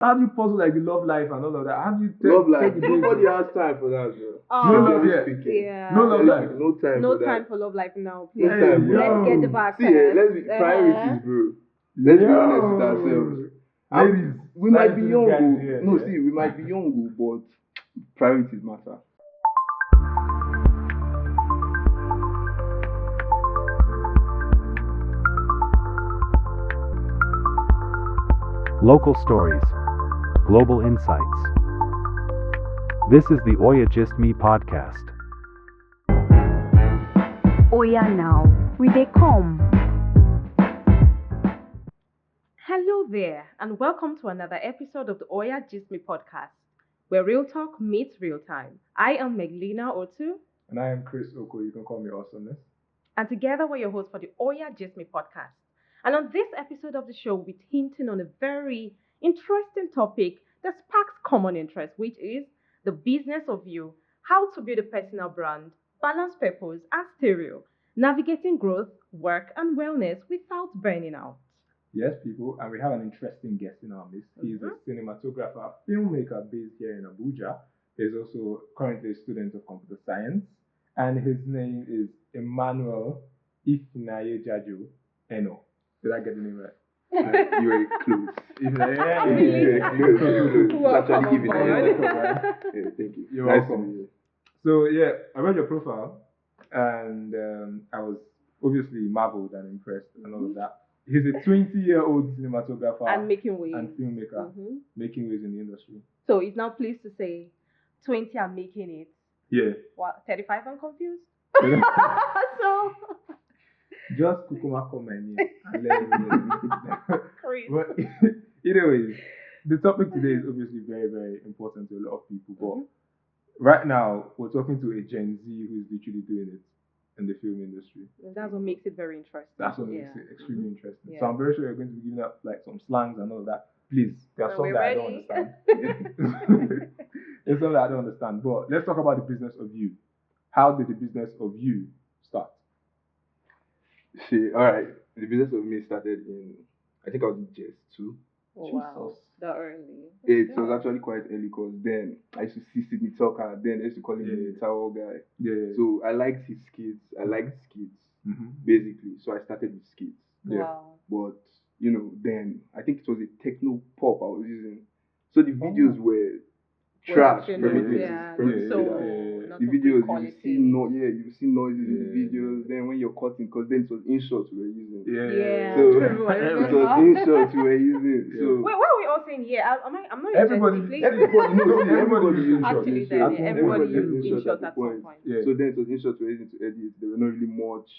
How do you puzzle like the love life and all of that? How do you love life? take the Nobody has time for that, bro. No love yet. Yeah. No love life. No time No for time that. for love life now, No please. time, bro. Let's get the back. See, let's be priorities, bro. Let's be honest with ourselves. Ladies, we might be young, guys, we might be young, but priorities matter. Local stories, global insights. This is the Oyagistme Podcast. Oya now, we dey come. Hello there, and welcome to another episode of the Oyagistme Podcast, where real talk meets real time. I am Meglina Otu. And I am Chris Oko. You can call me Awesomeness. And together we're your hosts for the Oyagistme Podcast. And on this episode of the show, we're hinting on a very interesting topic that sparks common interest, which is the business of you, how to build a personal brand, balance purpose and stereo, navigating growth, work, and wellness without burning out. Yes, people, and we have an interesting guest in our midst. He's a cinematographer, filmmaker based here in Abuja. He's also currently a student of computer science, and his name is Emmanuel Ivinayejajor Emmanuel. Did I get the name right? You were close. You were close. Welcome Actually, give it. aboard. Yeah, thank you. You're Nice welcome. to meet you. So yeah, I read your profile, and I was obviously marveled and impressed and all of that. He's a 20-year-old cinematographer And making waves. and filmmaker, making waves in the industry. So he's now pleased to say 20 are making it. Yeah. What, 35 I'm confused? So Just Kukuma call my name and let me know. crazy. But anyways, the topic today is obviously very, very important to a lot of people. But right now, we're talking to a Gen Z who's literally doing it in the film industry. And that's what makes it very interesting. That's what makes it extremely interesting. Yeah. So I'm very sure you're going to be giving up like some slangs and all of that. Please, there are Are some we that I ready? don't understand. There's some that I don't understand. But let's talk about the business of you. How did the business of you start? See, all right. The business of me started in, I think I was in JS2. Oh, wow. That early. It was actually quite early because then I used to see Sydney Tucker. Then they used to call him the towel guy. Yeah. So I liked his skits. I liked skits, basically. So I started with skits. Wow. But, you know, then I think it was a techno pop I was using. So the videos were trash. Yeah. The videos, you see noises in the videos. Then when you're cutting, because then it was in-shots we were using. Yeah. So it was in-shots we were using. So wait, why are we all saying I'm not Everybody using used Actually, in-shots. everybody used in-shots in-shots at some point. Yeah. So then it was in-shots we were using to edit. There were not really much.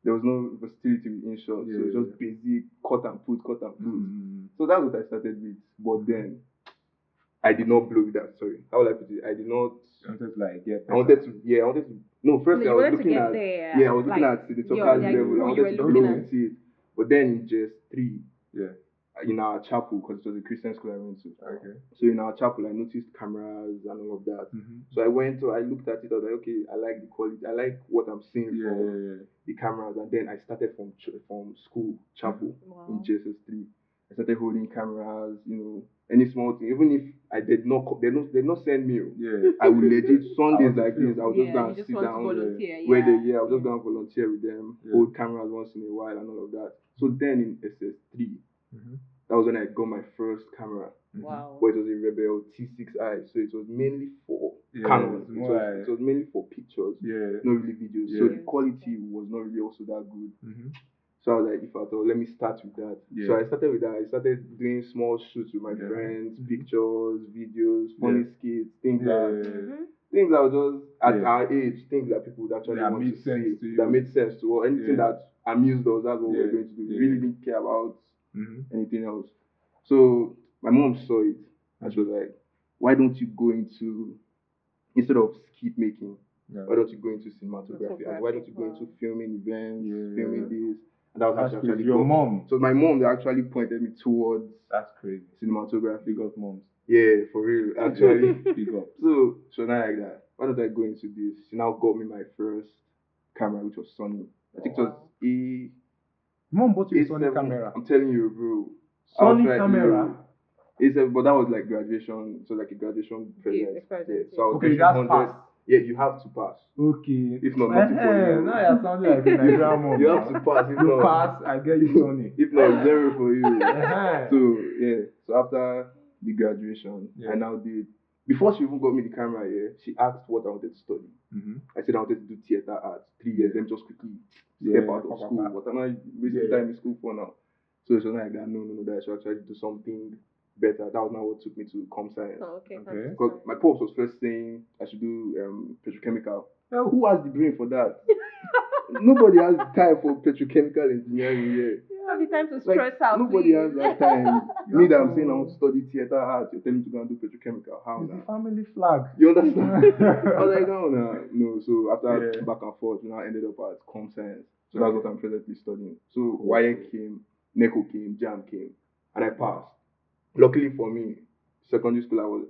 There was no versatility with in-shots. So it was just basic cut and put. So that's what I started with. But then I did not blow with that. Sorry, how will I put it? I did not. I wanted to like get better. I wanted to. No, first I was looking at. There, I was looking at the Tucker's level. I wanted to blow with it. But then in just 3, in our chapel, because it was a Christian school I went to. Okay. So in our chapel, I noticed cameras and all of that. So I looked at it. I was like, okay, I like the quality. I like what I'm seeing from the cameras. And then I started from school, chapel, in JSS3. I started holding cameras, you know, any small thing. Even if I did not send me, I would legit Sundays like this. I would just go and sit down I would just go and volunteer with them, hold cameras once in a while and all of that. So then in SS3, that was when I got my first camera. Wow. But it was a Rebel T6i, so it was mainly for cameras. It was mainly for pictures, not really videos. So the quality was not really also that good. So I was like, if I thought, let me start with that. So I started with that. I started doing small shoots with my friends, pictures, videos, funny skits, things that were just at our age, things that people would actually want to see, that made sense to us. Anything that amused us, that's what we were going to do. We really didn't care about anything else. So my mom saw it and she was like, why don't you go into, instead of skit making, why don't you go into cinematography? And why don't you go into filming events, filming this? And that was actually your mom. So my mom, that actually pointed me towards cinematography. Big up moms. Yeah, for real. Actually, big up. So now like that. Why don't I go into this? She now got me my first camera, which was Sony. I think it was Mom bought you a Sony camera. I'm telling you, bro. Sony camera. But that was like graduation, so like a graduation present. Yeah. So I was okay, that's pass. Yeah, you have to pass. Okay. If not, nothing for you. Now you're sounding like a Nigerian mom. You have to pass. If you not, pass, I get you Tony. If not, 0 for you. So yeah. So after the graduation, I now did. Before she even got me the camera, she asked what I wanted to study. I said I wanted to do theater arts. 3 years. Let me just quickly step out of school. What am I wasting time in school for now? So she was like, no, that I should actually do something better. That was now what took me to com science. Oh, okay. Because my pops was first saying I should do petrochemical. Who has the brain for that? Nobody has time for petrochemical engineering here. You have the time to stress out. Nobody has that time. Me that I'm saying I want to study theater arts, you're telling me to go and do petrochemical. How now? The family flag. You understand? I was like, no. So after back and forth, I ended up at com science. So that's what I'm presently studying. So WAEC came, NECO came, JAM came, and I passed. Luckily for me, secondary school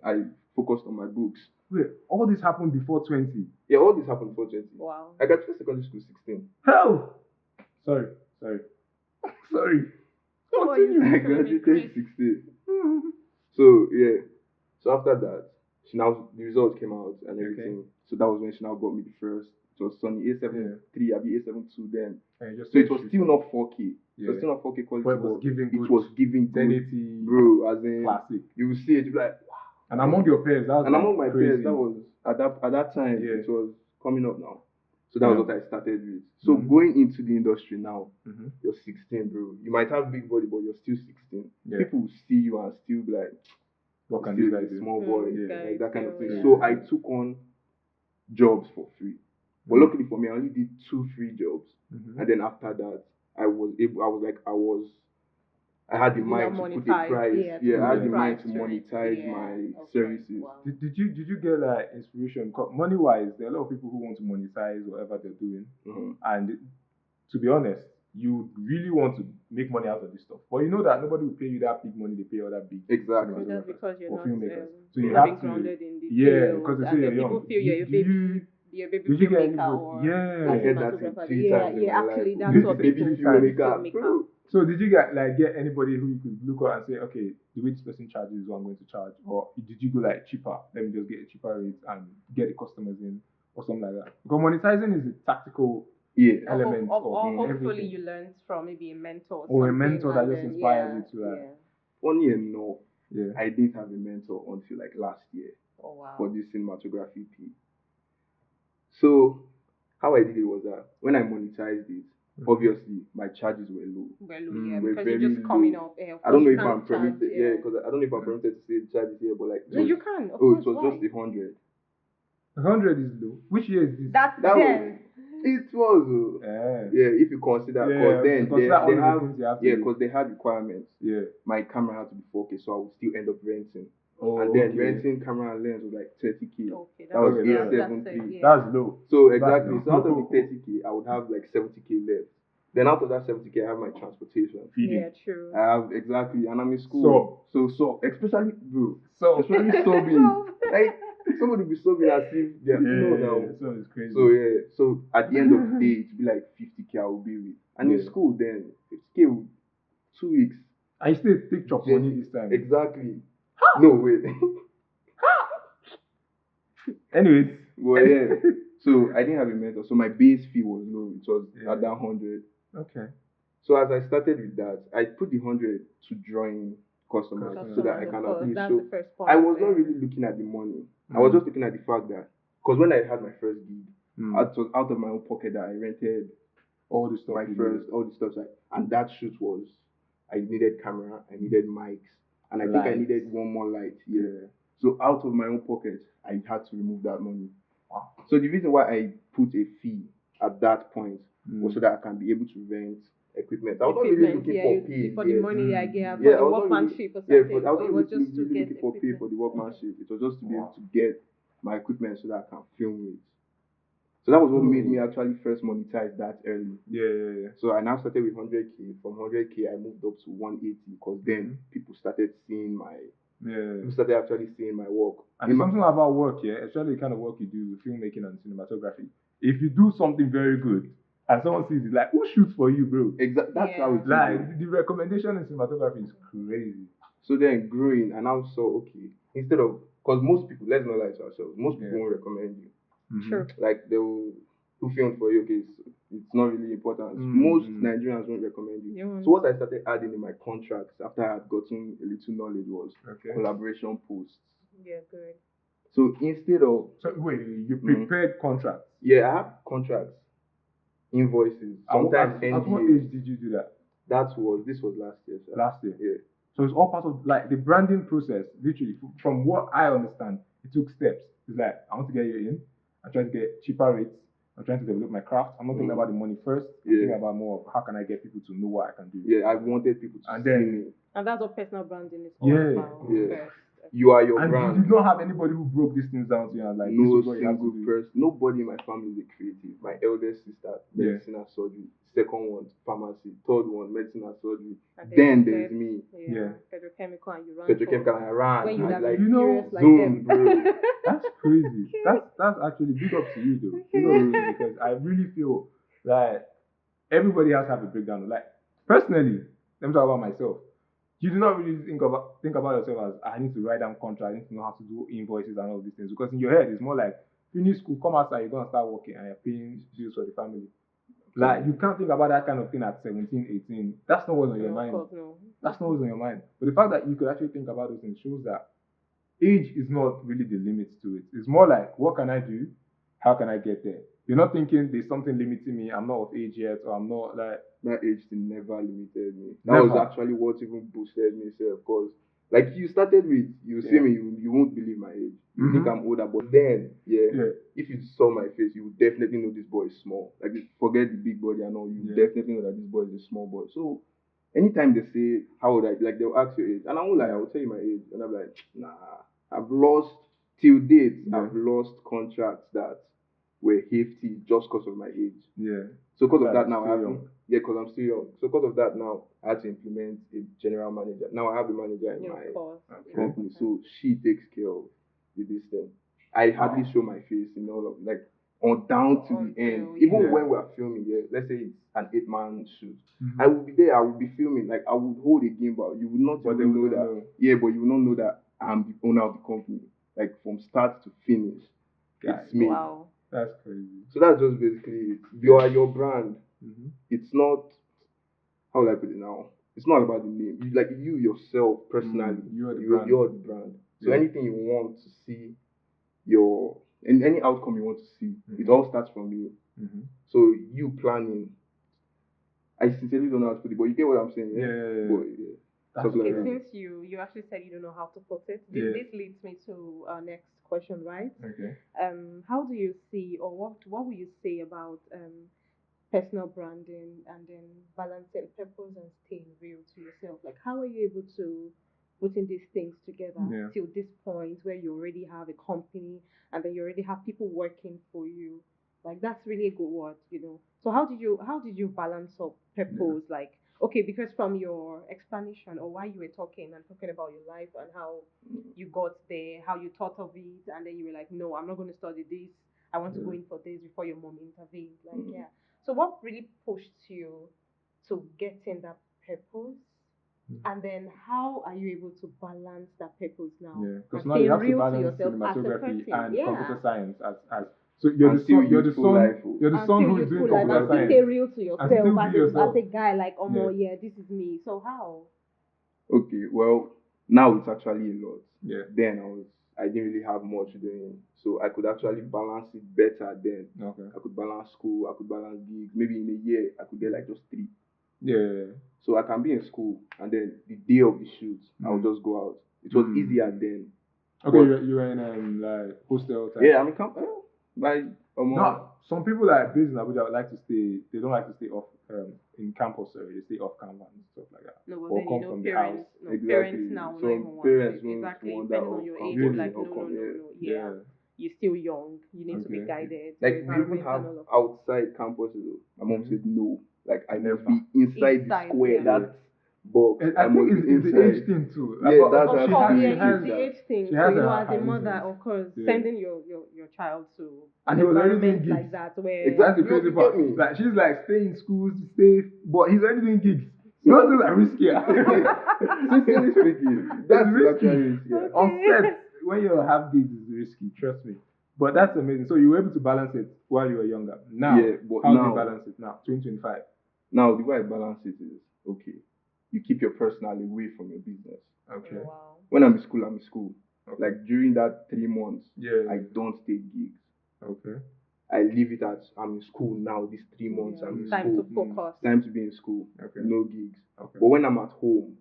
I focused on my books. Wait, all this happened before 20? Yeah, all this happened before 20. Wow. I graduated secondary school 16. Hell! Sorry. I graduated 16. So after that, the results came out and everything. Okay. So that was when she now got me the first. It was Sony A7 III, A7 II then. So it was still not 4K. It was still not 4K quality. But it was giving good. Bro, as in classic. You will see it, you'll be like, wow. And among your peers, that was among my crazy. peers, that was at that time it was coming up now. So that was what I started with. So going into the industry now, you're 16, bro. You might have big body, but you're still 16. Yeah. People will see you and still be like, what can this guy do? Small boy, like that kind of thing. Yeah. So I took on jobs for free. But luckily for me, I only did 2 free jobs. And then after that, I had the mind to put a price. I had the mind to monetize my services. Wow. Did you get like inspiration? Money wise, there are a lot of people who want to monetize whatever they're doing, and to be honest, you really want to make money out of this stuff, but you know that nobody will pay you that big money they pay other big exactly just because you're not filmmakers. So you have to in the field, because they say you're young. People feel you're a baby. Did you get filmmaker or I heard that 3 times. Actually, that's what baby filmmaker. So did you get anybody who you could look at and say, okay, the way this person charges is what I'm going to charge, or did you go like cheaper? Let me just get a cheaper rate and get the customers in, or something like that? Because monetizing is a tactical element of hopefully everything. you learned from maybe a mentor or a mentor that just inspires you to Funny enough, I didn't have a mentor until like last year for this cinematography piece. So how I did it was that when I monetized it, obviously my charges were low. Because you're just coming up. I don't know if I'm permitted. Because I don't know if I'm permitted to say the charges here, but like. No, you can. It was just 100. 100 is low. Which year is this? That then. It was. If you consider, because they had requirements. Yeah. My camera had to be 4K, so I would still end up renting. Renting camera and lens was like 30K. Okay, that was A7 That's low. So exactly. So out of the 30K, I would have like 70K left. Then out of that 70K, I have my transportation. Feeding. Yeah, true. I have and I'm in school. So especially bro. Especially subbing. Like somebody will be subbing as if they're so it's crazy. So at the end of the day, it'd be like 50K I will be with. And in school then 50K with 2 weeks. I still take chop money this time. Exactly. No, wait. Anyways. Well, so I didn't have a mentor. So my base fee was low. It was at that 100. Okay. So as I started with that, I put the 100 to drawing customers so that I can at least. So I was not really looking at the money. I was just looking at the fact that, because when I had my first gig, it was out of my own pocket that I rented all the stuff. All the stuff. And that shoot was, I needed camera, I needed mics. And I think I needed one more light. Yeah. So out of my own pocket, I had to remove that money. Wow. So the reason why I put a fee at that point was so that I can be able to rent equipment. I was not really looking for pay. For the money I gave, for the workmanship or something. Yeah, but I was not really looking for pay for the workmanship. It was just to be able to get my equipment so that I can film it. So that was what made me actually first monetize that early. Yeah. So I now started with 100K. From 100K, I moved up to 180 because then people started seeing people started actually seeing my work. And it's something about work, especially the kind of work you do with filmmaking and cinematography. If you do something very good and someone sees it, like, who shoots for you, bro? Exactly. That's how it's like the recommendation in cinematography is crazy. So then growing, and I saw, okay, instead of, because most people, let's not lie to ourselves, most people won't recommend you. Sure. Like they will do film for you, okay, it's not really important. Most Nigerians won't recommend you. So what I started adding in my contracts after I had gotten a little knowledge was collaboration posts. Yeah, good. So instead of... So wait, you prepared contracts? Yeah, I have contracts, invoices, sometimes NDAs. At what age did you do that? This was last year, sir. Last year? Yeah. So it's all part of, like, the branding process, literally, from what I understand, it took steps. It's like, I want to get you in, I'm trying to get cheaper rates, I'm trying to develop my craft, I'm not thinking about the money first, I'm thinking about more of how can I get people to know what I can do. Yeah, I wanted people to see me. And that's what personal branding is all about. Yeah. You are your brand. And you don't have anybody who broke these things down to you and like, no this is what you have to do. person, nobody in my family is a creative. My eldest sister, medicine and surgery. Second one, pharmacy. Third one, medicine and surgery. Then there's me. Petrochemical, and you run. Petrochemical, I ran. When you like, you know, like Zoom, bro. That's crazy. That's actually big up to you though. Big up to you, because I really feel that everybody has to have a breakdown. Like, personally, let me talk about myself. You do not really think about yourself as, I need to write down contracts, I need to know how to do invoices and all these things. Because in your head, it's more like, finish school, come outside, you're going to start working and you're paying bills for the family. Like, you can't think about that kind of thing at 17, 18. That's not what's on your mind. No. That's not what's on your mind. But the fact that you could actually think about those things shows that age is not really the limit to it. It's more like, what can I do? How can I get there? You're not thinking there's something limiting me, I'm not of age yet, or I'm not like... That age thing never limited me. That was actually what even boosted me, sir, because like you started with, you see me, you won't believe my age. You think I'm older, but then, if you saw my face, you would definitely know this boy is small. Like, forget the big body and all, you definitely know that this boy is a small boy. So, anytime they say, how old I, like, they'll ask your age, and I won't lie, I will tell you my age, and I'm like, nah, I've lost, till date, I've lost contracts that were hefty just because of my age. Yeah. So because of that now, because I'm still young. So because of that now, I had to implement a general manager. Now I have a manager in my company, so she takes care of this thing. I hardly show my face in all of, like, on down to the end. Even when we are filming, let's say it's an 8-man shoot, I will be there. I will be filming. Like, I would hold a gimbal. You would not even know that. Yeah, but you will not know that I'm the owner of the company. Like, from start to finish, it's me. Wow. That's crazy. So that's just basically it. You are your brand. It's not, how would I put it now? It's not about the name. You yourself personally, you're the brand. So anything you want to see, and any outcome you want to see, it all starts from you. So you planning. I sincerely don't know how to put it, but you get what I'm saying. Since you actually said you don't know how to put it, this leads me to our next question, right? Okay. How do you see, or what will you say about personal branding and then balancing purpose and staying real to yourself? Like, how are you able to putting these things together till this point where you already have a company and then you already have people working for you? Like, that's really a good word, you know. So how did you balance up purpose? Like, okay, because from your explanation or why you were talking about your life and how you got there, how you thought of it, and then you were like, no, I'm not going to study this. I want to go in for this before your mom intervened. Like, So what really pushed you to getting that purpose? And then how are you able to balance that purpose now? Yeah, because now you have to balance cinematography and computer science as so you're the son who is doing computer science. Stay real to yourself as a guy, like, this is me. So how? Okay, well, now it's actually a lot. Yeah. Then I didn't really have much doing, so I could actually balance it better then. Okay. I could balance school, I could balance gigs. Maybe in a year I could get like just 3. Yeah. So I can be in school and then the day of the shoot I'll just go out. It was easier then. Okay, you were in like hostel time. Yeah, I'm in camp. No, some people that are based in Abuja like to stay. They don't like to stay off in campus. Sorry, they stay off campus and stuff like that. No, but then parents. No, exactly. Parents now don't even want exactly. Depending on your age, really? Like no. Yeah. You're still young. You need to be guided. Like, we even have outside campuses. My mom said no. Like, I never be inside the square. That's box. I think it's the age thing too. Yeah, that's the age thing. So, as a mother, of course, sending your child to and he was already doing gigs like that, where that's the crazy part. Like, she's like, stay in schools, but he's already doing gigs. Those things are riskier. Sincerely speaking, that's actually riskier. On set, when you have gigs, it's risky. Trust me. But that's amazing. So you were able to balance it while you were younger. Now, how do you balance it now? 2025. Now, the way I balance it is, okay, you keep your personal away from your business. Okay. Oh, wow. When I'm in school, I'm in school. Okay. Like during that 3 months, I don't take gigs. Okay. I leave it as I'm in school now. These 3 months, I'm in time school. to focus. Time to be in school. Okay. No gigs. Okay. But when I'm at home,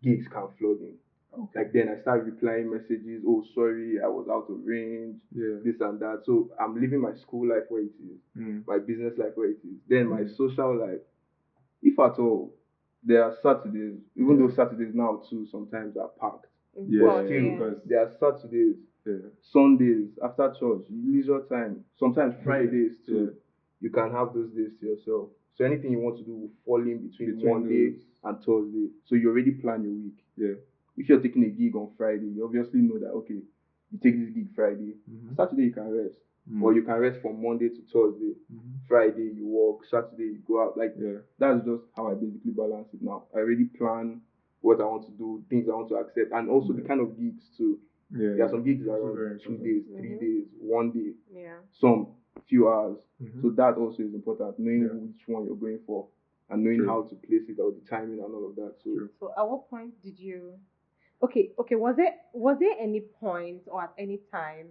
gigs can flood in. Okay. Like then I start replying messages. Oh, sorry, I was out of range. This and that. So I'm living my school life where it is, my business life where it is. Then my social life, if at all, there are Saturdays. Even though Saturdays now too sometimes are packed. But still, because there are Saturdays, Sundays after church, leisure time. Sometimes Fridays too. You can have those days to yourself. So anything you want to do will fall in between Monday and Thursday. So you already plan your week. If you're taking a gig on Friday, you obviously know that, okay, you take this gig Friday. Saturday you can rest. Or you can rest from Monday to Thursday. Friday you work. Saturday you go out. Like, that's just how I basically balance it now. I already plan what I want to do, things I want to accept, and also the kind of gigs too. There are some gigs that are 2 days, 3 days, 1 day, some few hours. So that also is important, knowing which one you're going for and knowing how to place it or the timing and all of that. So at what point did you? Okay. Was there any point or at any time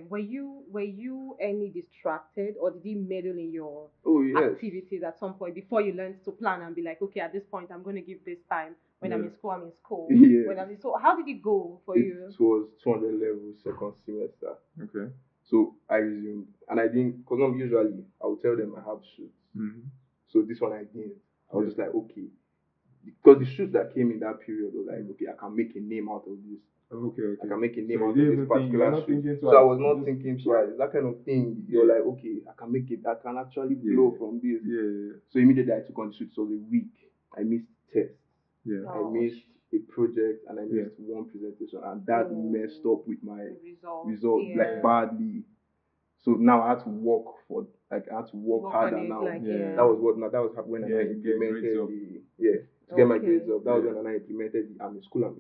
were you any distracted, or did you meddle in your activities at some point before you learned to plan and be like, okay, at this point I'm going to give this time. When I'm in school, I'm in school. When I'm in school, how did it go for you? It was 200 level second semester. Okay. So I resumed, and I didn't, because usually I would tell them I have shoots. So this one I didn't. I was just like, okay, because the shoots that came in that period were like, okay, I can make a name out of this. Okay. I can make a name out of this particular shoot. So I was not thinking twice. That kind of thing, you're like, okay, I can make it. I can actually blow from this. So immediately I took on the shoot. So the week I missed tests. I missed a project and I missed one presentation, and that messed up with my result like badly. So now I had to work harder now. That was when I implemented to get my grades up. That was when I implemented I'm in school.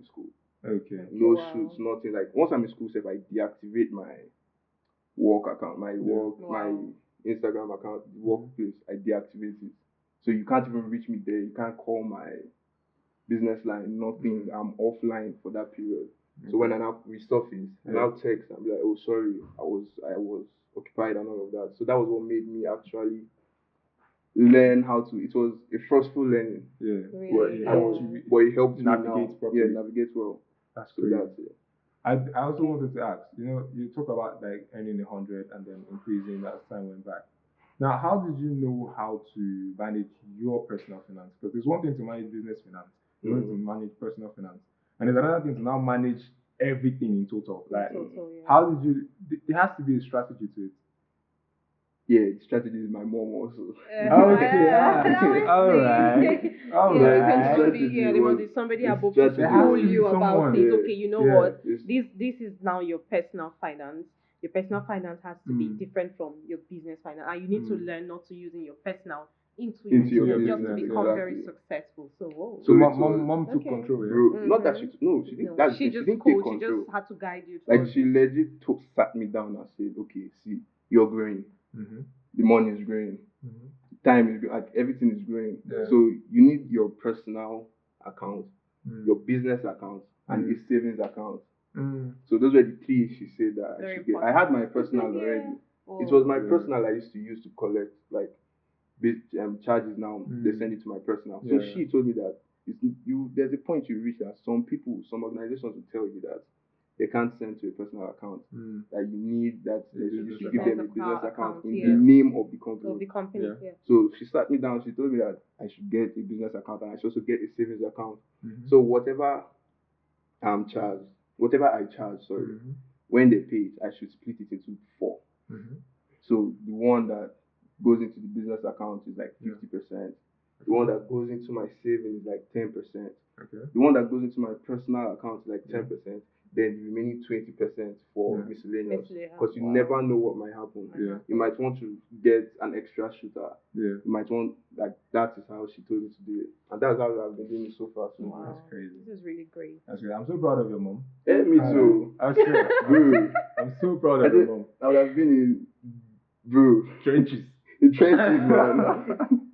Okay. No shoots, nothing. Like once I'm in school, I deactivate my work account, my Instagram account, workplace. I deactivate it. So you can't even reach me there. You can't call my business line, nothing. I'm offline for that period. So when I now resurface, I now text and be like, oh sorry, I was occupied and all of that. So that was what made me actually learn how to. It was a forceful learning. But it helped me navigate properly. Navigate well. That's great. That's it. I also wanted to ask, you talk about like earning 100 and then increasing as time went by. Now, how did you know how to manage your personal finance? Because there's one thing to manage business finance, you want to manage personal finance, and there's another thing to now manage everything in total. Like, how did you? There has to be a strategy to it. Yeah, the strategy is my mom also. All right. Somebody above to school you about it. Okay, you know what? This is now your personal finance. Your personal finance has to be different from your business finance, and you need to learn not to use in your personal into your business just to become very successful. So mom took control. Not that she didn't. She didn't take control. She just had to guide you. Like she legit sat me down and said, "Okay, see, you're growing. The money is growing. Time is like everything is growing. So you need your personal account, your business account, and a savings account. So those were the three she said that I should get. I had my personal already. It was my personal I used to use to collect like charges. Now they send it to my personal. So she told me that there's a point you reach that some organizations will tell you that they can't send to a personal account. That you need that you should give them a business account in the name of the company. So she sat me down. She told me that I should get a business account and I should also get a savings account. So whatever I charge, when they pay it, I should split it into 4. So the one that goes into the business account is like 50%. The one that goes into my savings is like 10%. Okay. The one that goes into my personal account is like 10%. Then the remaining 20% for miscellaneous. Because you never know what might happen. Yeah. You might want to get an extra shooter. Yeah. You might want, like, that is how she told me to do it. And that's how I've been doing it so far. So Wow. That's crazy. This is really great. That's great. I'm so proud of your mom. Yeah, me too. I'm sure. Bro. I'm so proud of your mom. I would have been in, bro. Trenches. In trenches, man.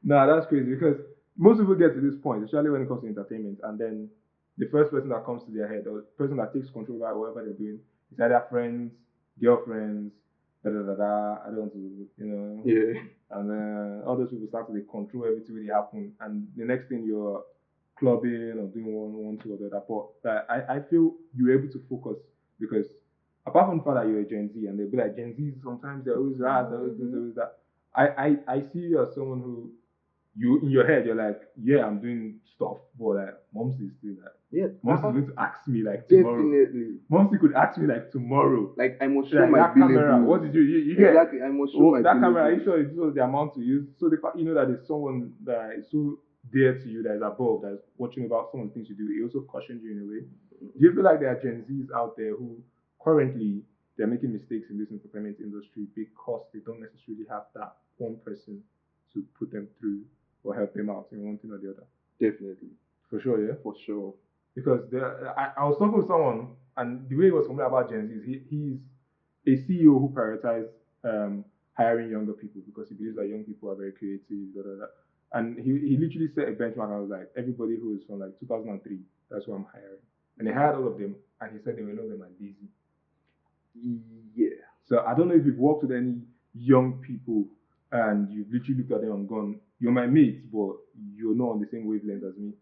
Nah, that's crazy because most people get to this point, especially when it comes to entertainment, and then the first person that comes to their head, or the person that takes control over whatever they're doing, is either friends, girlfriends, I don't want to, Yeah. And then all those people start to control everything really happen, and the next thing you're clubbing or doing one, two, or the other. But I feel you're able to focus because apart from the fact that you're a Gen Z, and they'll be like, Gen Z, sometimes they're always that, they're always this, always that. I see you as someone who, you in your head, you're like, yeah, I'm doing stuff, but like, Momsy is still like, Momsy is going to ask me like tomorrow. Definitely. Momsy could ask me like tomorrow. Like, I must show my that camera. What did you get? Exactly, I must show my that camera. Are you sure it was the amount to use? So the fact that there's someone that is so dear to you, that is above, that is watching about some of the things you do, it also cautions you in a way. Do you feel like there are Gen Zs out there who currently they're making mistakes in this entertainment industry because they don't necessarily have that one person to put them through or help them out in one thing or the other? Definitely. For sure, yeah? For sure. Because I was talking with someone, and the way he was complaining about Gen Z is he's a CEO who prioritizes hiring younger people because he believes that young people are very creative, And he literally set a benchmark. I was like, everybody who is from like 2003, that's who I'm hiring. And he hired all of them, and he said they were all of them are lazy. Yeah. So I don't know if you've worked with any young people and you've literally looked at them and gone, you're my mates, but you're not on the same wavelength as me.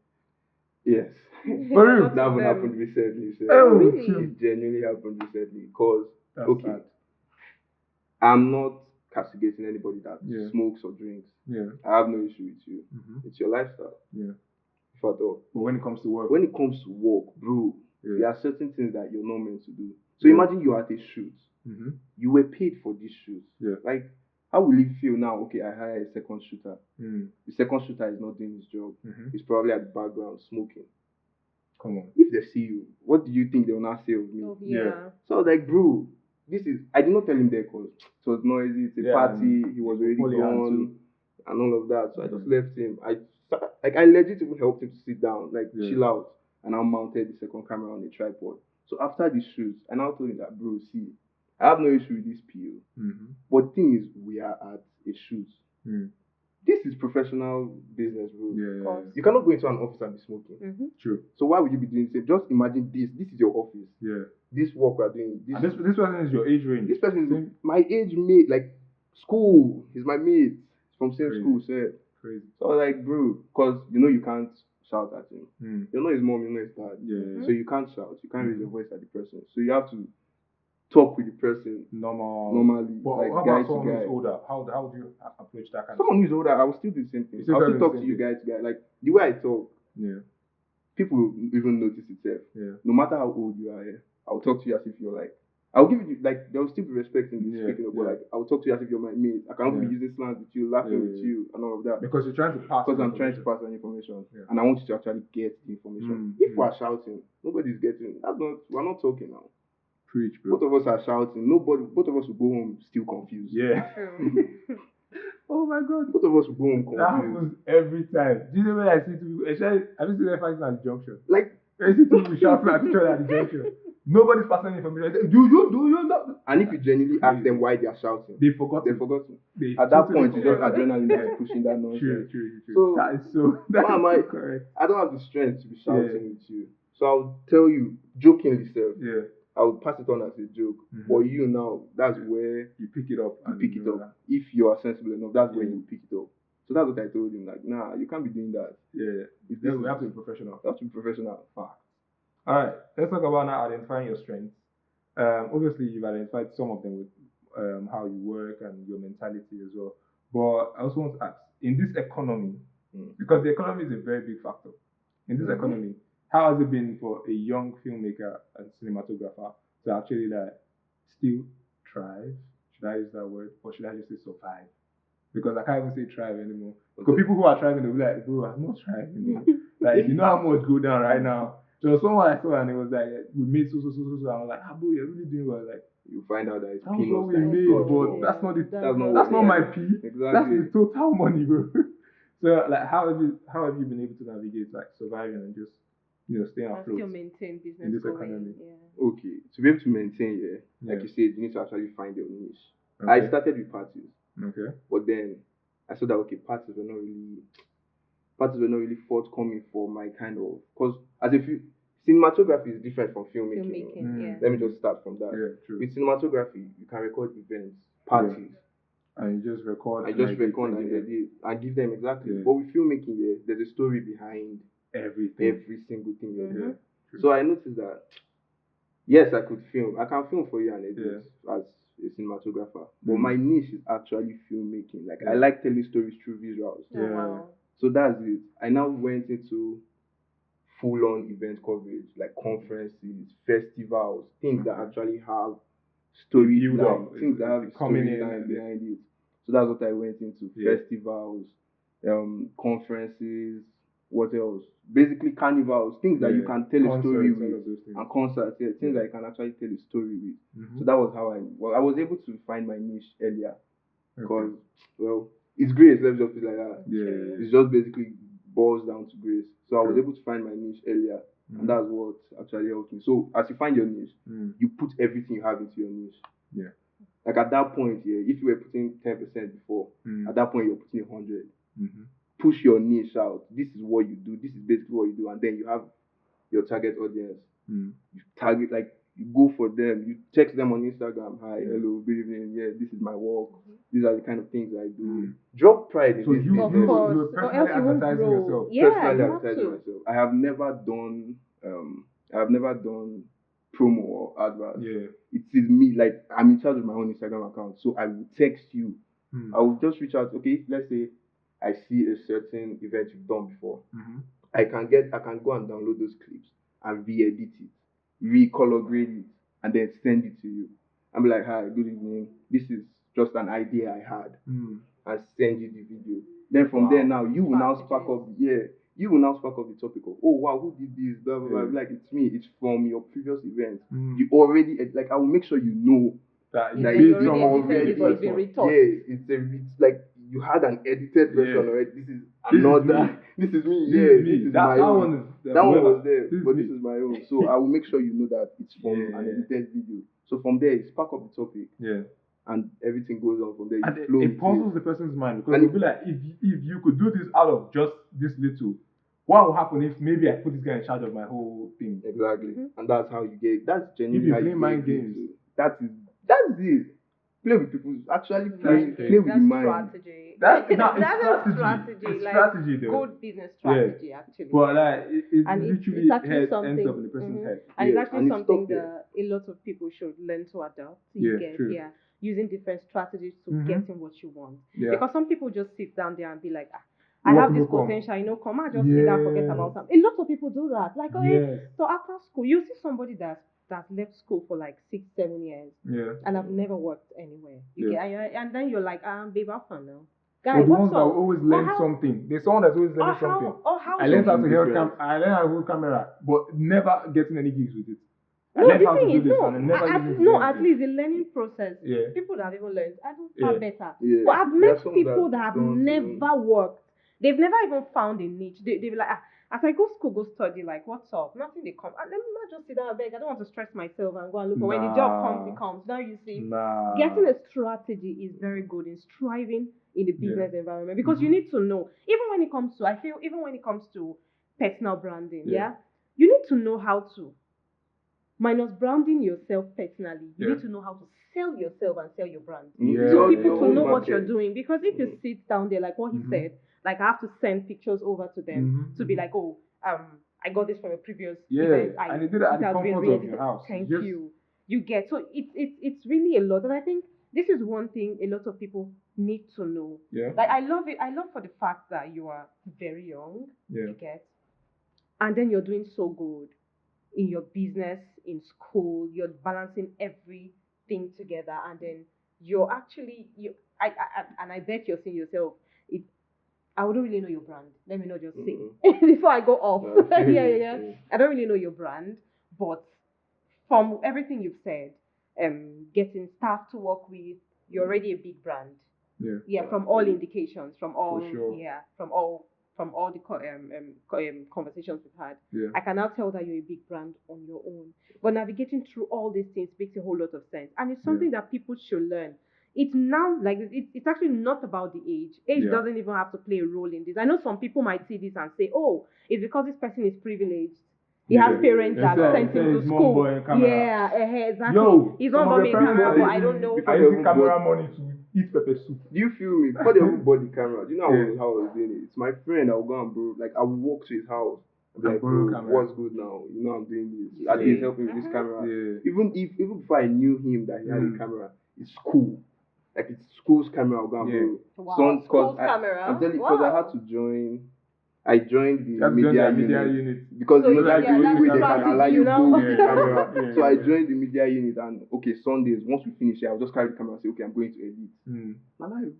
Yes. For That one happened recently. So oh, really? It genuinely happened recently. Because, Sad. I'm not castigating anybody that smokes or drinks. Yeah. I have no issue with you. Mm-hmm. It's your lifestyle. Yeah. If at all. But when it comes to work, bro, there are certain things that you're not meant to do. So imagine you're at a shoot. Mm-hmm. You were paid for this shoot. Yeah. Like, how will it feel now? Okay, I hire a second shooter. Mm. The second shooter is not doing his job. Mm-hmm. He's probably at the background smoking. Come on. If they see you, what do you think they will not say of me? Oh, yeah. So I was like, bro, I did not tell him there because it was noisy, it's a party, he was already gone, and all of that. So I just left him. I legit even helped him to sit down, chill out, and I mounted the second camera on the tripod. So after the shoot, I now told him that, bro, see, I have no issue with this PO. Mm-hmm. But the thing is, we are at a shoot. Mm. This is professional business, bro. Yeah. You cannot go into an office and be smoking. Mm-hmm. True. So why would you be doing this? Just imagine this. This is your office. Yeah. This work we are doing. This person is your age range. This person is my age mate, like school. He's my mate. He's from same school, so. Crazy. So I was like, bro, because you can't shout at him. Mm. You know his mom, you know his dad. Yeah. So you can't shout. You can't raise your voice at the person. So you have to talk with the person normally. But like how guy about someone to guy. who's older? How would you approach that kind Someone who's older, I will still do the same thing. I'll still talk to you guy to guy. Like the way I talk, people will even notice itself. Yeah. No matter how old you are, I'll talk to you as if you're like, I'll give you, like, there will still be respect in the speaking of, but like, I'll talk to you as if you're my mate. I cannot be using slang with you, laughing with you, and all of that. Because you're trying to pass. Because I'm trying to pass that information, and I want you to actually get the information. If we're shouting, nobody's getting. We're not talking now. Preach, bro. Both of us are shouting. Both of us will go home still confused. Yeah. Oh my God. Both of us will go home confused. That happens every time. Do you know when I see two people? Have you seen them fighting at the junction? Like, I see two people shouting at each other at the junction. Nobody's passing information. Do you know? And if you genuinely ask them why they are shouting, they've forgotten. At that point, it's just adrenaline that's pushing that nonsense. True. So that is so correct. I don't have the strength to be shouting with you. So I'll tell you, jokingly, sir. Yeah. I'll pass it on as a joke. Mm-hmm. For you now, that's where you pick it up. If you are sensible enough, that's where you pick it up. So that's what I told him. Like, nah, you can't be doing that. Yeah. Then we have to be professional. You have to be professional. All right. Let's talk about now identifying your strengths. Obviously, you've identified some of them with how you work and your mentality as well. But I also want to ask, in this economy, because the economy is a very big factor, in this economy, how has it been for a young filmmaker and cinematographer to actually still thrive? Should I use that word? Or should I just say survive? because I can't even say thrive anymore. Because people who are thriving, they'll be like, bro, I'm not thriving. Like, if you know how much go down right now. So someone I saw and it was like, we made so. I was like, bro, you're really doing well. Like, you find out that it's that's what we made, but that's not my P. Exactly. That's the total money, bro. So like, how have you been able to navigate like surviving and just staying afloat? Still maintain business in this going. economy. Yeah. Okay, to be able to maintain, like you said, you need to actually find your niche. Okay. I started with parties. Okay. But then I saw that parties were not really forthcoming for my kind of, because cinematography is different from filmmaking. Let me just start from that. Yeah, true. With cinematography, you can record events, parties. Yeah. And you just record. And give them exactly. Yeah. But with filmmaking, there's a story behind every single thing you're doing. So I noticed that yes, I could film. I can film for you and edit as a cinematographer. But my niche is actually filmmaking. Like I like telling stories through visuals. Yeah. Wow. So that's it. I now went into full-on event coverage, like conferences, festivals, things that actually have storyline, things that have storyline behind it. So that's what I went into. Festivals, conferences, what else? Basically carnivals, things that you can tell a story with. And concerts, things that you can actually tell a story with. So that was how I was able to find my niche earlier. Because, it's grace, let's just put it like that. Yeah. It's just basically boils down to grace. So I was able to find my niche earlier. And that's what actually helped me. So as you find your niche, you put everything you have into your niche. Yeah. Like at that point, if you were putting 10% before, at that point you're putting 100. Push your niche out. This is what you do. This is basically what you do. And then you have your target audience. You target, like, you go for them. You text them on Instagram. Hi, hello, good evening. Yeah, this is my work. These are the kind of things I do. Drop pride in this business. Of course. You're personally advertising yourself. Personally advertising myself. I have never done promo or adverts. Yeah. It is me, like, I'm in charge of my own Instagram account. So I will text you. I will just reach out. Okay, let's say I see a certain event you've done before. I can go and download those clips and re-edit it, re-color grade it, and then send it to you. I'm like, hi, good evening. This is just an idea I had. And send you the video. Then from there now, you will now spark up the topic of, oh wow, who did this? Blah blah blah. Like, it's me. It's from your previous event. You already, like, I will make sure you know that it's like you had an edited version already. This is me. That one was there, but this is my own. So I will make sure you know that it's from an edited video. So from there, spark up the topic. Yeah. And everything goes on from there. And it puzzles the person's mind, because they'll be like, if you could do this out of just this little, what will happen if maybe I put this guy in charge of my whole thing? Exactly. And that's how you get. That's genuinely how you play mind games. That's it. Play with people. Actually play with the mind. Strategy. That's strategy. It's like strategy, though. Good business strategy, actually. But like, it and literally ends up in the person's head. And it's actually something that a lot of people should learn to adopt. Using different strategies to getting what you want. Because some people just sit down there and be like, I have this potential, come and just sit down and forget about them. A lot of people do that. Like, so after school, you see somebody that left school for like 6-7 years and I've never worked anywhere. And then you're like, babe, how fun now? Guys, the ones that always learn something. There's someone that's always learning something. I learned how to hold camera, but never getting any gigs with it. No, the thing is, at least the learning process. People that have even learned, I don't far better. But I've met people that have never worked. They've never even found a niche. They be like, as I go study, like, what's up? Nothing they come. Let me not just sit down and beg. I don't want to stress myself and go and look. But when the job comes, it comes. Now you see, getting a strategy is very good in striving in the business environment, because you need to know. Even when it comes to personal branding, you need to know how to. Minus branding yourself personally, you need to know how to sell yourself and sell your brand. So people to know what you're doing. Because if you sit down there, like what he said, like I have to send pictures over to them to be like, oh, I got this from a previous event. And you did it at the comfort of your house. Thank you. You get, so it's really a lot. And I think this is one thing a lot of people need to know. Like, I love it. I love for the fact that you are very young. You get, and then you're doing so good in your business, in school. You're balancing everything together, and then you're actually and I bet you're saying yourself, I wouldn't really know your brand. Let me not just say before I go off. Yeah. I don't really know your brand, but from everything you've said, getting staff to work with, you're already a big brand. Yeah. From all indications, from all from all the conversations we've had, I can now tell that you're a big brand on your own. But navigating through all these things makes a whole lot of sense, and it's something that people should learn. It's now like it's actually not about the age. Age doesn't even have to play a role in this. I know some people might see this and say, "Oh, it's because this person is privileged. He has parents that sent him to school." Yeah, exactly. Yo, he's not about me camera, but I don't know. I use camera money to eat pepper soup. Do you feel me? Before they even bought the camera, do you know how I was doing it? It's my friend. I'll go and borrow. Like I will walk to his house. Like, bro, what's good now? You know I'm doing this. At least helping with this camera. Even before I knew him that he had a camera, it's cool. Like it's school's camera. I'll go and borrow. Wow. School's camera. I'm telling you, because I had to join. I joined the media unit because you know that's the only way they can allow you to go with the camera. So I joined the media unit, and Sundays once we finish, I'll just carry the camera and say, okay, I'm going to edit.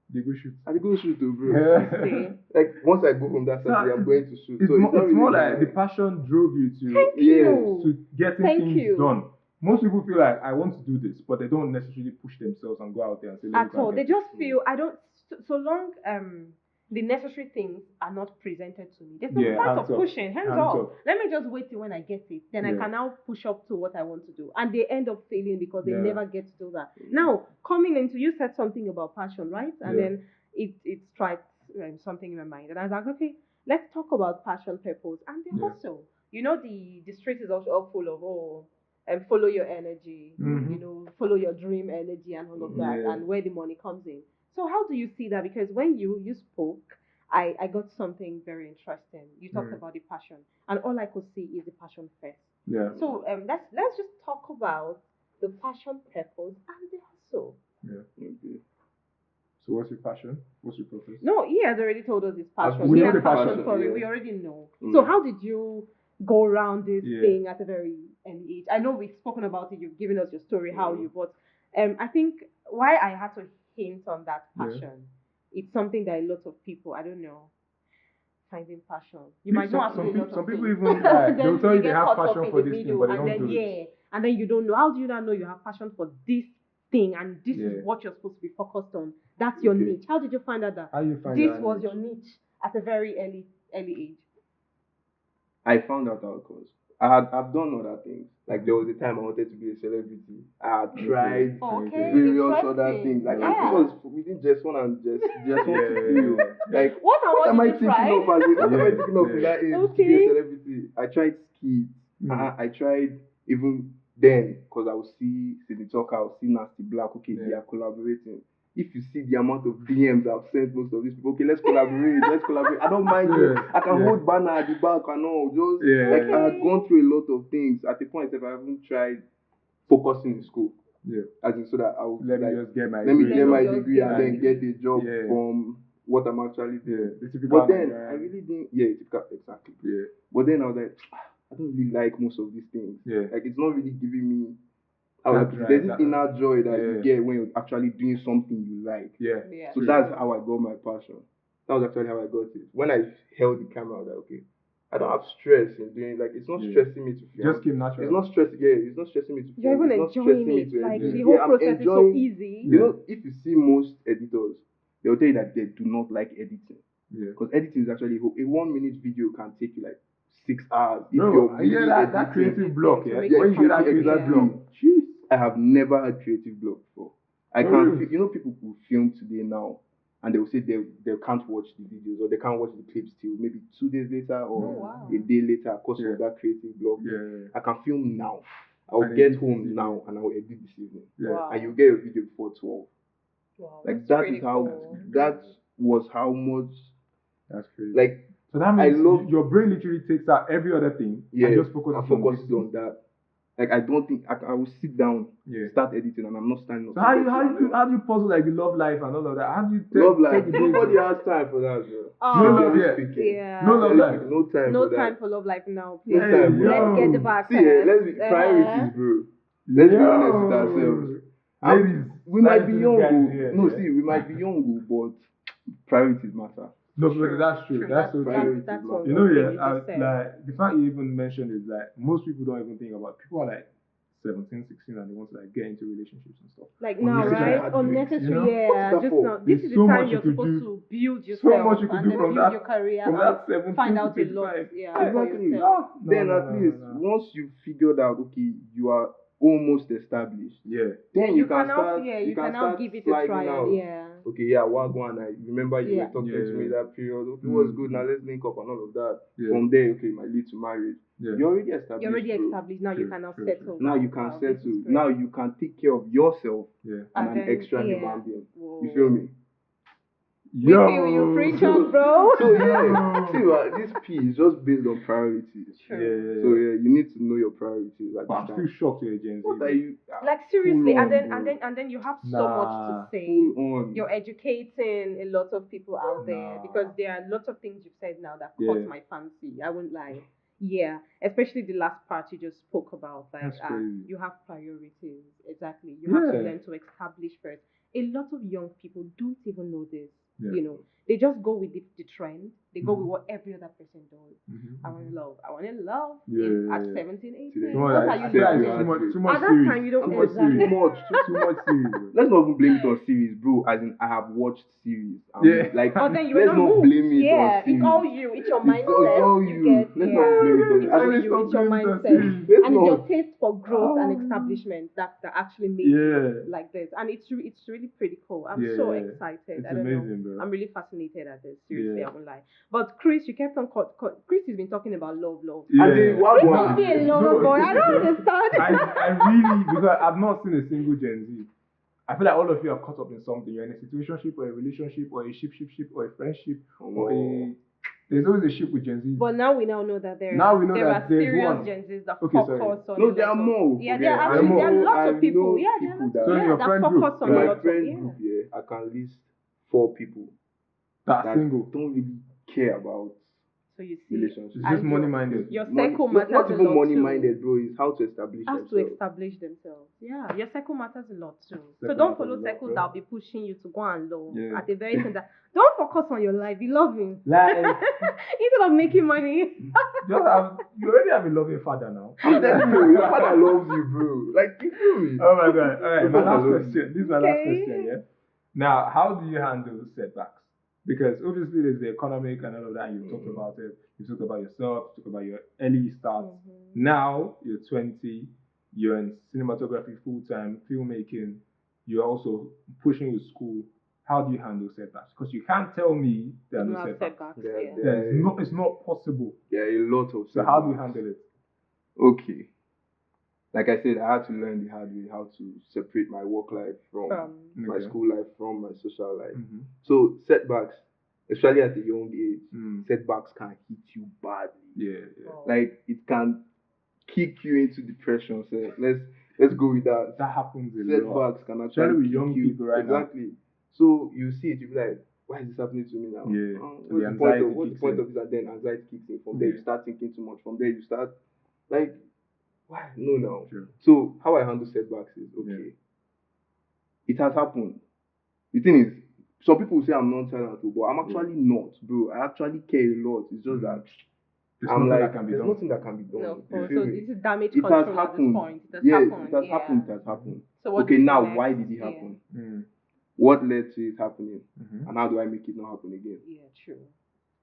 They go shoot. I go shoot too, bro. Like once I go from that Saturday, I'm going to shoot. It's more like the passion drove you to getting things done. Most people feel like I want to do this, but they don't necessarily push themselves and go out there and say, at all. They just feel so long the necessary things are not presented to me. There's no point of pushing, hands off. Let me just wait till when I get it. Then I can now push up to what I want to do. And they end up failing because they never get to do that. Now, coming into, you said something about passion, right? And then it strikes something in my mind. And I was like, okay, let's talk about passion, purpose, and the hustle. You know, the street is also full of, follow your energy, you know, follow your dream energy and all of that, and where the money comes in. So how do you see that? Because when you spoke, I got something very interesting. You talked about the passion, and all I could see is the passion first. Yeah. So let's just talk about the passion, purpose, and the hustle. Yeah. Okay. So what's your passion? What's your purpose? No, he has already told us his passion. We he know has the passion for it. We already know. So how did you go around this thing at a very early age? I know we've spoken about it. You've given us your story, how you, but I think why I had to hint on that passion, it's something that a lot of people, I don't know, finding passion. You might not have some people even they'll tell you they have passion for this thing, but they don't do it. And then you don't know. How do you not know you have passion for this thing and this is what you're supposed to be focused on? That's your niche. How did you find out that this was your niche at a very early age? I found out because I've done other things. Like there was a time I wanted to be a celebrity. I had tried various other things. Like because we did just want to feel. Like what am I thinking of in that age to be a celebrity? I tried skits. I tried even then because I would see Cinematographer, I would see Nasty Black. Okay, they are collaborating. If you see the amount of DMs I've sent most of these people, okay, let's collaborate. I don't mind it. I can hold banner at the back and all. Like I had gone through a lot of things. At the point, if I haven't tried focusing in school, as in so that I would let me get my degree and then get a job from what I'm actually doing. But then I really didn't. Exactly. Yeah. But then I was like, I don't really like most of these things. Yeah. Like it's not really giving me. There's this inner joy that you get when you're actually doing something you like. Yeah. So that's how I got my passion. That was actually how I got it. When I held the camera, I was like, okay, I don't have stress in doing it's not stressing me to film. Just keep natural. It's not stressing. It's not stressing me to film. You're even enjoying it. Like the whole process is so easy. You know, if you see most editors, they'll tell you that they do not like editing. Yeah. Because editing is actually a 1 minute video can take you like 6 hours. If you're really that creative block, when you get that creative block. I have never had creative block before. I can't. You know, people who film today now, and they will say they can't watch the videos or they can't watch the clips till maybe 2 days later or a day later because of that creative block. I can film now. I'll get home now and I'll edit this evening. And you get a video before 12. Wow, like that is how cool. That was how much. That's crazy. Like so that means your brain literally takes out every other thing and just focuses on that. Like I don't think I will sit down, start editing, and I'm not standing up. So how do you puzzle like the love life and all of that? How do you love life? Nobody has time for that, bro. No love life. No love life. No time. No for time that. for love life now. Please. No time, bro. Let's get the back. See, let's be priorities, bro. Let's be honest with ourselves. we might be young. We might be young, but priorities matter. No, because that's true. That's so true. That's you know, like the fact you even mentioned is like most people don't even think about. People are like 17, 16, and they want to like get into relationships and stuff. Like now, right? Unnecessary, Just now. This is the so time you're supposed to build yourself. So much you could do from that. Your career. From that 17 find out to a lot. Yeah, exactly. Then at least once you figured out, okay, you are almost established. Yeah. Then you can start. You can now give it a trial. Yeah. Okay, Wagwan. I remember you were talking to me that period. Okay, what's good? Now let's link up and all of that. Yeah. From there, okay, might lead to marriage. Yeah. You're already established. Now you can now settle. Now you can settle. Now you can take care of yourself and an extra human being. You feel me? We feel you, preach on, bro. So see, this P is just based on priorities. True. So you need to know your priorities. Like, I'm still shocked you're a Gen Z. What are you? Like seriously, and then you have so much to say. You're educating a lot of people out there because there are lots of things you've said now that caught my fancy. I won't lie. Yeah, especially the last part you just spoke about. Like you have priorities. Exactly. You have to learn to establish first. A lot of young people don't even know this. Yeah. You know, they just go with the trend. They go with what every other person does. I want to love. At 17, 18. What are you doing? Too much at that series. time, you don't too much series. Too much series. Let's not even blame it on series, bro. As in, I have watched series. Like, then let's not blame it on series. It's all you. It's your mindset. It's all you. Let's not blame it on it's all you. It's your mindset. And it's your taste for growth and establishment that actually makes you like this. And it's really pretty cool. I'm so excited. It's amazing, bro. I'm really fascinated at this. Seriously, I won't lie. But Chris, you kept on. Chris has been talking about love. Yeah. Chris must be a lover boy. I don't understand. I really, because I've not seen a single Gen Z. I feel like all of you are caught up in something. You're in a situationship or a relationship or a ship or a friendship or a. There's always a ship with Gen Z. But now we now know that there are serious Gen Zs that focus on. No, there are more. Yeah, there are lots of people. Yeah, there are that focus on a lot of. My friend group, I can list 4 people that single don't really care about. So you see, relationships. It's just money-minded. Your circle matters a lot. Not even money-minded, bro. It's how to establish themselves. Yeah, your circle matters a lot too. So don't follow circles that'll be pushing you to go and low at the very center. Don't focus on your life. Be loving. Instead of making money. You already have a loving father now. I'm telling you, your father loves you, bro. Like, you feel me? Oh my God. All right, my last question. This is my last question, yeah? Now, how do you handle setbacks? Because obviously there's the economic and all of that. You talked about it. You talked about yourself. You talked about your early starts. Now you're 20. You're in cinematography full-time, filmmaking. You're also pushing with school. How do you handle setbacks? Because you can't tell me there are no setbacks. It's not possible. There are a lot of setbacks. So how do you handle it? Okay. Like I said, I had to learn the hard way how to separate my work life from my school life, from my social life. So setbacks, especially at a young age, setbacks can hit you badly. Like it can kick you into depression. So let's go with that. That happens a lot. Setbacks can actually with young people right now. So you see it, you be like, why is this happening to me now? What's the point of this? And then anxiety kicks in. From there you start thinking too much. From there you start like, why? No. Sure. So how I handle setbacks is it has happened. The thing is, some people say I'm nonchalant, but I'm actually not, bro. I actually care a lot. It's just that I'm like, there's nothing that can be done. No, so this is damage control at this point. It has happened. So what now why did it happen? What led to it happening? And how do I make it not happen again? Yeah, true.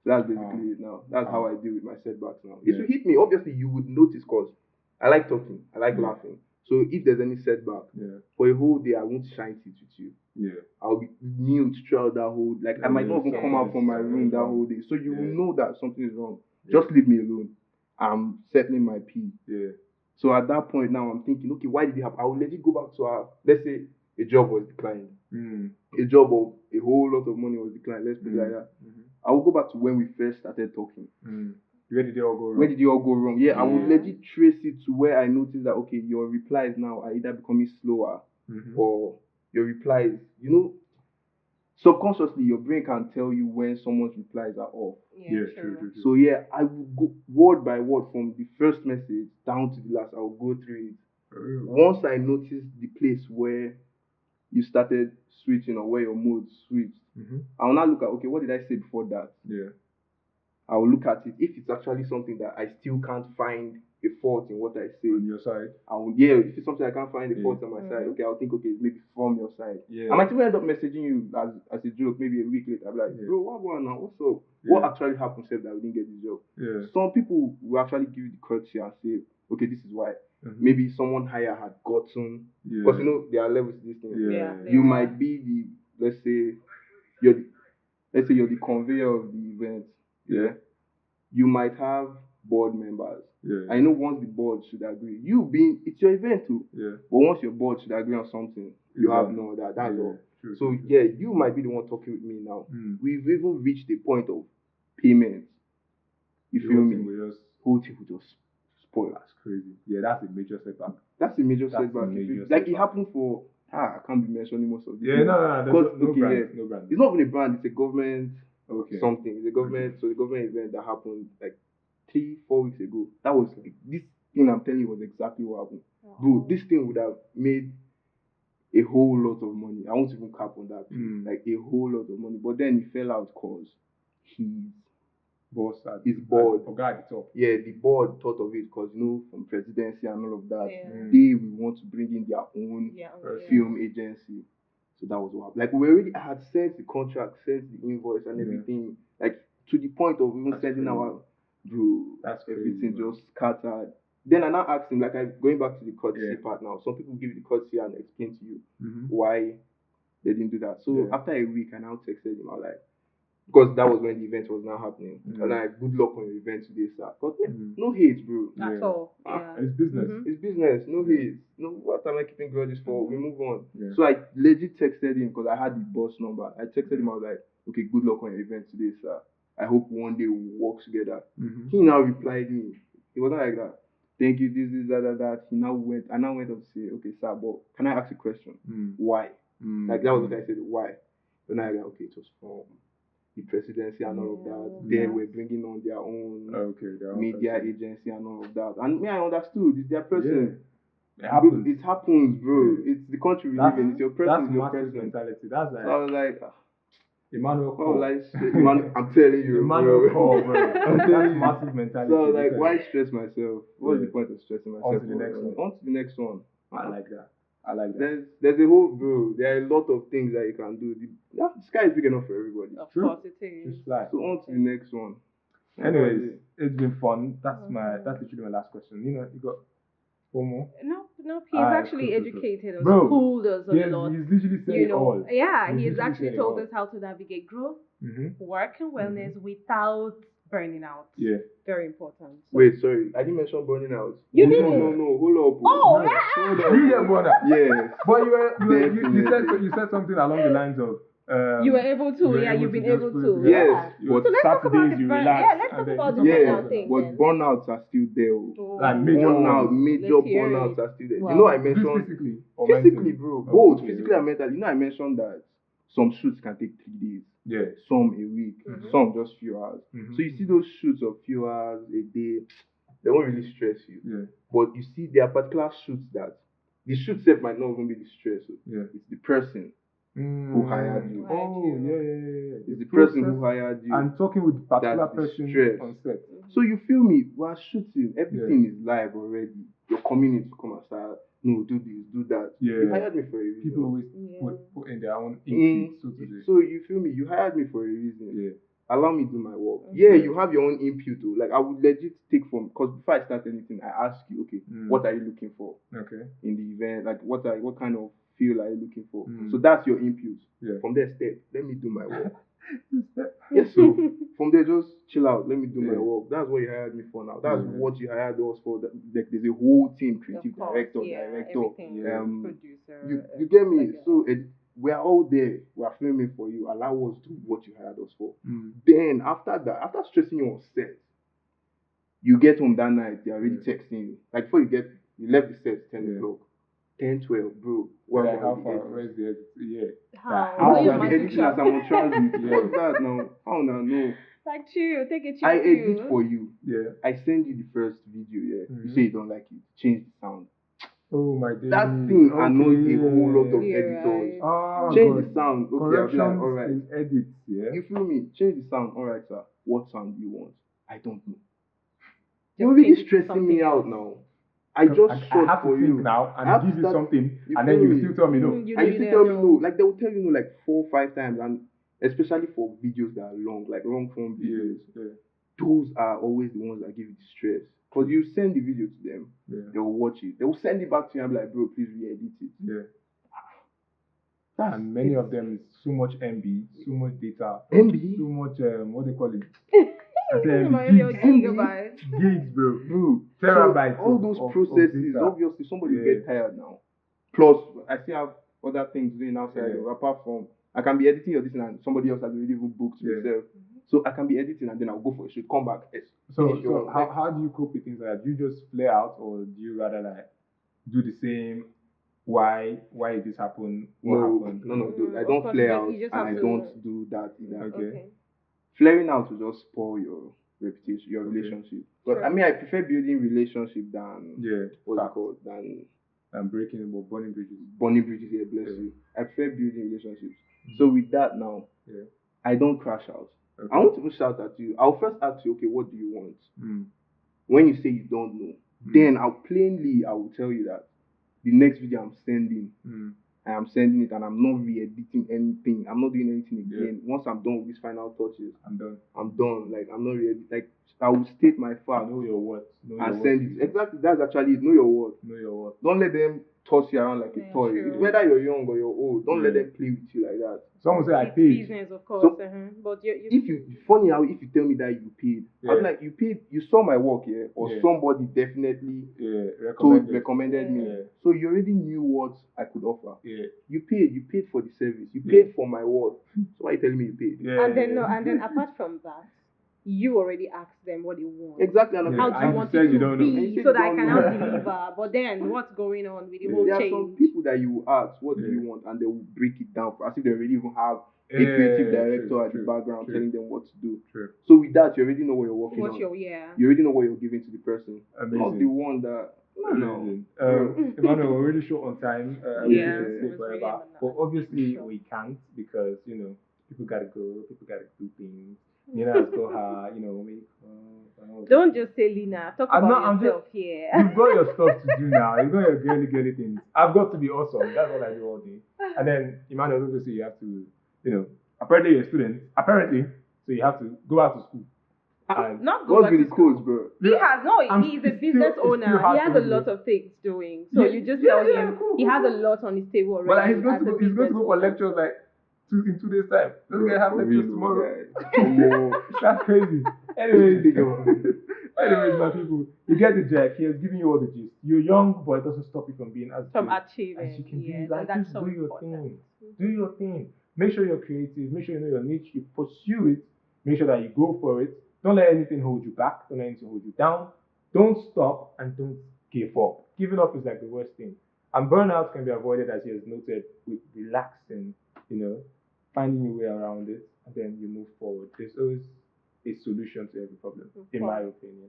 So that's basically it now. That's how I deal with my setbacks now. If you hit me, obviously you would notice because I like talking. I like laughing. So if there's any setback, for a whole day I won't shine it with you. I'll be mute throughout that whole. Like I might not even come out from my room that whole day. So you will know that something is wrong. Just leave me alone. I'm settling my pee. So at that point now I'm thinking, okay, why did it happen? I will let it go back to let's say a job was declined. A job of a whole lot of money was declined. Let's put it like that. I will go back to when we first started talking. Where did it all go wrong? Yeah, I will legit trace it to where I noticed that, okay, your replies now are either becoming slower or your replies, subconsciously your brain can tell you when someone's replies are off. True. So I will go word by word from the first message down to the last. I will go through it. Once I notice the place where you started switching or where your mood switched. I will now look at, okay, what did I say before that? Yeah. I will look at it. If it's actually something that I still can't find a fault in what I say. On your side? If it's something I can't find a fault on my side, okay, I'll think, okay, maybe from your side. Yeah. I might even end up messaging you as a joke, maybe a week later. I'll be like, bro, what going on? What's up? What actually happened said that we didn't get the job? Yeah. Some people will actually give you the courtesy and say, okay, this is why. Maybe someone higher had gotten, because you know, there are levels to this thing. You might be the, let's say you're the conveyor of the event. Yeah. You might have board members. I know once the board should agree, it's your event too. Yeah. But once your board should agree on something, you have no other. That's all. True. You might be the one talking with me now. We've even reached the point of payment. You feel me? Whole thing will just spoil. That's crazy. Yeah, that's a major setback. That's a major setback. Like it happened for I can't be mentioning most of these. Yeah, no brand. It's not even a brand, it's a government something. It's a government so the government event that happened like 3-4 weeks ago. That was this thing I'm telling you was exactly what happened. Bro, this thing would have made a whole lot of money. I won't even cap on that. Like a whole lot of money. But then he fell out because his board. Yeah, the board thought of it because from presidency and all of that, they will want to bring in their own film agency. So that was what happened. Like I had sent the contract, sent the invoice and everything, like to the point of even sending our everything just scattered. Then I now asked him, like going back to the courtesy part now. Some people give you the courtesy and explain to you why they didn't do that. So after a week, I now texted him. I was like, because that was when the event was now happening. And I good luck on your event today, sir. But no hate, bro. At all. It's business. It's business. No hate. No, what am I keeping grudges for? We move on. So I legit texted him because I had the boss number. I texted him. I was like, okay, good luck on your event today, sir. I hope one day we'll work together. He now replied me. It wasn't like that. Thank you, this, that. I now went on to say, okay, sir, but can I ask a question? Why? Like that was what I said, why? Then I like, okay, it was from the presidency and all of that. They were bringing on their own media agency and all of that. And me, I understood. It's their person. It happens, bro. It's the country we live in. It's your person. It's your person. Mentality. That's like. So I was like, Emmanuel I'm telling you, Emmanuel bro. That's massive mentality. So I was like, why stress myself? What's the point of stressing myself? On to the next one. On to the next one. I like that. There's a whole, bro. There are a lot of things that you can do. The sky is big enough for everybody. Of course it is. So on to the next one. Anyways, it's been fun. That's literally my last question. You got one more? No. He's actually educated and schooled us a lot. He's literally said it all. Yeah, he's actually told us how to navigate growth, work, and wellness without burning out. Yeah. Very important. Wait, sorry. I didn't mention burning out. You didn't? No. Hold up. Oh, yeah. You get brother. Yes. But you said something along the lines of you were able to, you've been able to. Yes. But so let's talk about the relax. let's talk about the burnout thing. But burnouts are still there. Like major burnouts are still there. Wow. You know, I mentioned physically, bro. Both physically and mentally. You know, I mentioned that some shoots can take 3 days. Yeah. Some a week. Some just few hours. So you see those shoots of few hours a day, they won't really stress you. Yeah. But you see, there are particular shoots that the shoot itself might not even be the stress. Yeah. It's the person who hired you. Yeah. It's the person who hired you. And talking with the particular person on set. So you feel me? We're shooting. Everything is live already. You're coming in to come and start. No, do this, do that. Yeah. You hired me for a reason. People always put in their own input, so to say. So you feel me? You hired me for a reason. Yeah. Allow me to do my work. Yeah, you have your own input too. Like I would legit take from, because before I start anything, I ask you, okay, what are you looking for? Okay. In the event, like what kind of feel are you looking for? So that's your input. Yeah. From there, let me do my work. Yes, so from there, just chill out. Let me do my work. That's what you hired me for now. That's what you hired us for. Like, there's a whole team, creative director, producer. You get me? So we are all there. We are filming for you. Allow us to do what you hired us for. Then after that, after stressing you on set, you get home that night. They're already texting you. Like before you left the set 10 o'clock. 10, 12, bro. How far? Where's the edit? Yeah. How the editing as I'm on transit? What's that now? How now? No. Like chill, take it chill. I edit for you. Yeah. I send you the first video. Yeah. You say you don't like it. Change the sound. Oh my God. That thing annoys a whole lot of editors. Right. Change the sound. Okay, I'll be like, all right. Edits, yeah. You feel me? Change the sound. All right, sir. What sound do you want? I don't know. Just You're really change stressing me else. out now. I just I have for to think you now and give you something, you and then feel you me? still tell me no. You And you still tell me know. no. Like they will tell you no like 4 or 5 times, and especially for videos that are long, like long form videos. Yeah. Those are always the ones that give you the stress. Because you send the video to them, they will watch it. They will send it back to you and be like, bro, please re-edit it. Yeah. And many of them is so much MB, so much data, MB? so much what they call it. I say gigabytes. Gigs, bro. So Terabytes. all those processes, obviously somebody will get tired now. Plus, I still have other things doing outside apart from I can be editing or this and somebody else has already even booked myself. So I can be editing and then I'll go for a shoot, come back. So how do you cope with things like that? Do you just flare out or do you rather like do the same? Why did this happen? What happened? No. I don't flare out and I don't do that either. Okay. Flaring out will just spoil your reputation, your relationship. But I mean, I prefer building relationship than what's it called? Than breaking or burning bridges. Burning bridges, bless you. I prefer building relationships. So with that now, I don't crash out. Okay. I won't even shout at you. I'll first ask you, okay, what do you want? When you say you don't know, then I will tell you that the next video I'm sending, I am sending it and I'm not re-editing anything. I'm not doing anything again. Once I'm done with these final touches, I'm done. Like I'm not re-editing. Like I will state my facts. Know your worth. And send it. Exactly. That's actually it. Know your worth. Know your worth. Don't let them toss you around like a toy. True. Whether you're young or you're old, don't let them play with you like that. Someone say I paid. Business, of course. So, but funny how if you tell me that you paid, I'm like you paid. You saw my work here, or somebody definitely recommended me. Yeah. So you already knew what I could offer. Yeah. You paid for the service. You paid for my work. So why are you telling me you paid? Yeah. And then apart from that, you already asked them what they want. Exactly. And how do you want it to be so that I can now deliver? But then what's going on with the whole change? There are some people that you will ask, what do you want? And they will break it down as if they already even have a creative director at the background telling them what to do. So with that, you already know what you're working on. You already know what you're giving to the person. Amazing. Not the one that... No. Emmanuel, we're really short on time. Forever. But obviously we can't because, people gotta go, people gotta do things. Let's go hard, make Don't just say Lina. Talk about yourself here. You've got your stuff to do now. You've got your girly things. I've got to be awesome. That's what I do all day. And then, Emmanuel, obviously, you have to, apparently you're a student. So you have to go out to school. Not go back to school. Bro. He's a business owner. He has a lot of things doing. So you just tell him he has a lot on his table already. But he's going to go for lectures in 2 days' time. This guy have lectures tomorrow. That's crazy. Anyways, my people, you get the jack. He has given you all the gist. You're young, but it doesn't stop you from being as achieving. As you can be. Like, just do your thing. Do your thing. Make sure you're creative. Make sure you know your niche. You pursue it. Make sure that you go for it. Don't let anything hold you back. Don't let anything hold you down. Don't stop and don't give up. Giving up is like the worst thing. And burnout can be avoided, as he has noted, with relaxing, finding your way around it, and then you move forward. There's always a solution to every problem, in my opinion.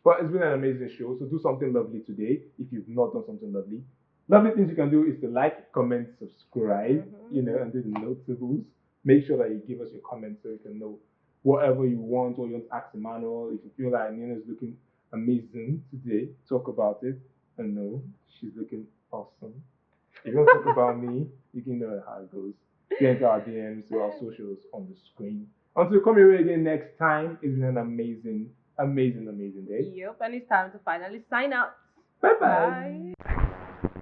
But it's been an amazing show, so do something lovely today if you've not done something lovely. Lovely things you can do is to like, comment, subscribe, and do the notables. Make sure that you give us your comments so we can know whatever you want, or you want to ask Emmanuel. If you feel like Nina's looking amazing today, talk about it. And no, she's looking awesome. If you want to talk about me, you can know how it goes. Get into our DMs to our socials on the screen. Until we come your way again next time, it's been an amazing day. Yep, and it's time to finally sign out. Bye-bye. Bye.